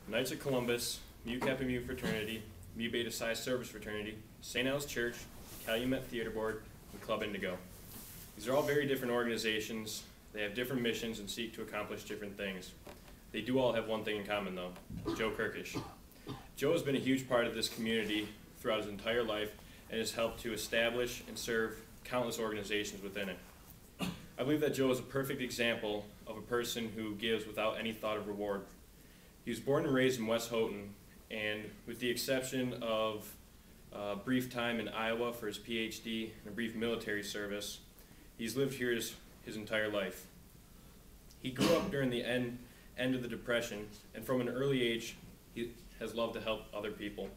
Knights of Columbus, Mu Kappa Mu Fraternity, Mu Beta Psi Service Fraternity, St. Al's Church, Calumet Theater Board, and Club Indigo. These are all very different organizations. They have different missions and seek to accomplish different things. They do all have one thing in common though, Joe Kirkish. Joe has been a huge part of this community throughout his entire life and has helped to establish and serve countless organizations within it. I believe that Joe is a perfect example of a person who gives without any thought of reward. He was born and raised in West Houghton, and with the exception of a brief time in Iowa for his PhD and a brief military service, he's lived here his entire life. He grew up during the end of the Depression, and from an early age, he has loved to help other people.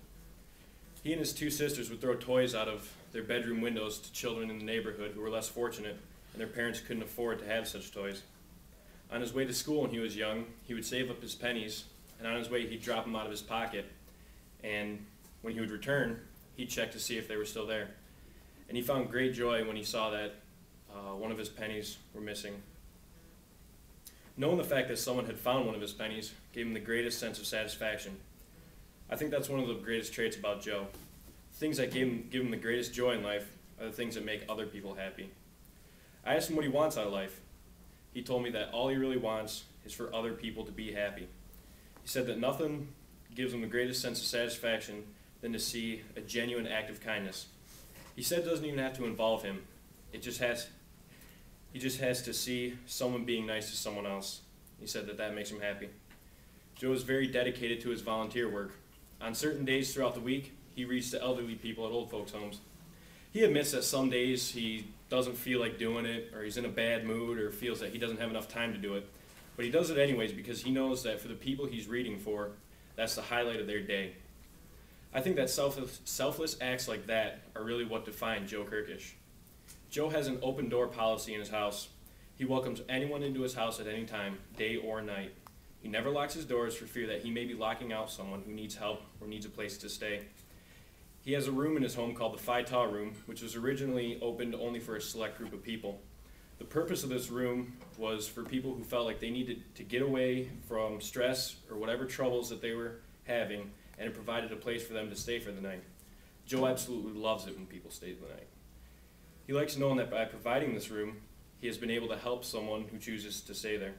He and his two sisters would throw toys out of their bedroom windows to children in the neighborhood who were less fortunate, and their parents couldn't afford to have such toys. On his way to school when he was young, he would save up his pennies, and on his way he'd drop them out of his pocket, and when he would return, he'd check to see if they were still there. And he found great joy when he saw that one of his pennies were missing. Knowing the fact that someone had found one of his pennies gave him the greatest sense of satisfaction. I think that's one of the greatest traits about Joe. Things that give him the greatest joy in life are the things that make other people happy. I asked him what he wants out of life. He told me that all he really wants is for other people to be happy. He said that nothing gives him the greatest sense of satisfaction than to see a genuine act of kindness. He said it doesn't even have to involve him. He just has to see someone being nice to someone else. He said that makes him happy. Joe is very dedicated to his volunteer work. On certain days throughout the week, he reads to elderly people at old folks' homes. He admits that some days he doesn't feel like doing it, or he's in a bad mood, or feels that he doesn't have enough time to do it. But he does it anyways because he knows that for the people he's reading for, that's the highlight of their day. I think that selfless acts like that are really what define Joe Kirkish. Joe has an open door policy in his house. He welcomes anyone into his house at any time, day or night. He never locks his doors for fear that he may be locking out someone who needs help or needs a place to stay. He has a room in his home called the Phi Tau Room, which was originally opened only for a select group of people. The purpose of this room was for people who felt like they needed to get away from stress or whatever troubles that they were having, and it provided a place for them to stay for the night. Joe absolutely loves it when people stay the night. He likes knowing that by providing this room, he has been able to help someone who chooses to stay there.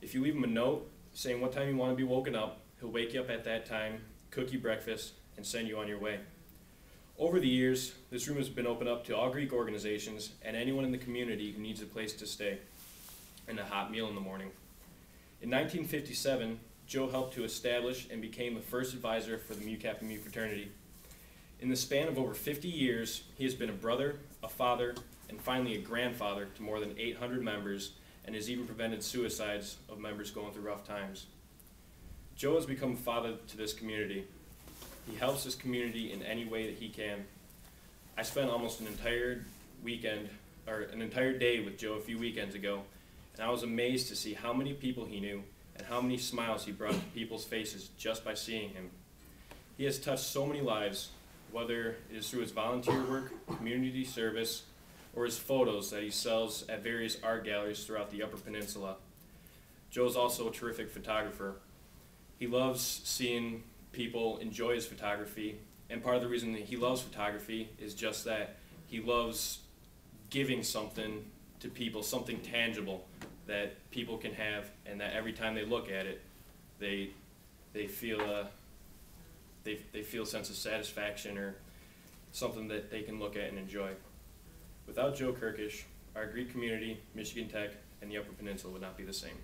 If you leave him a note saying what time you want to be woken up, he'll wake you up at that time, cook you breakfast, and send you on your way. Over the years, this room has been opened up to all Greek organizations and anyone in the community who needs a place to stay and a hot meal in the morning. In 1957, Joe helped to establish and became the first advisor for the Mu Kappa Mu fraternity. In the span of over 50 years, he has been a brother, a father, and finally a grandfather to more than 800 members, and has even prevented suicides of members going through rough times. Joe has become a father to this community. He helps this community in any way that he can. I spent almost an entire day with Joe a few weekends ago, and I was amazed to see how many people he knew and how many smiles he brought to people's faces just by seeing him. He has touched so many lives, whether it is through his volunteer work, community service, or his photos that he sells at various art galleries throughout the Upper Peninsula. Joe is also a terrific photographer. He loves seeing people enjoy his photography, and part of the reason that he loves photography is just that he loves giving something to people, something tangible that people can have, and that every time they look at it, they feel a sense of satisfaction or something that they can look at and enjoy. Without Joe Kirkish, our Greek community, Michigan Tech, and the Upper Peninsula would not be the same.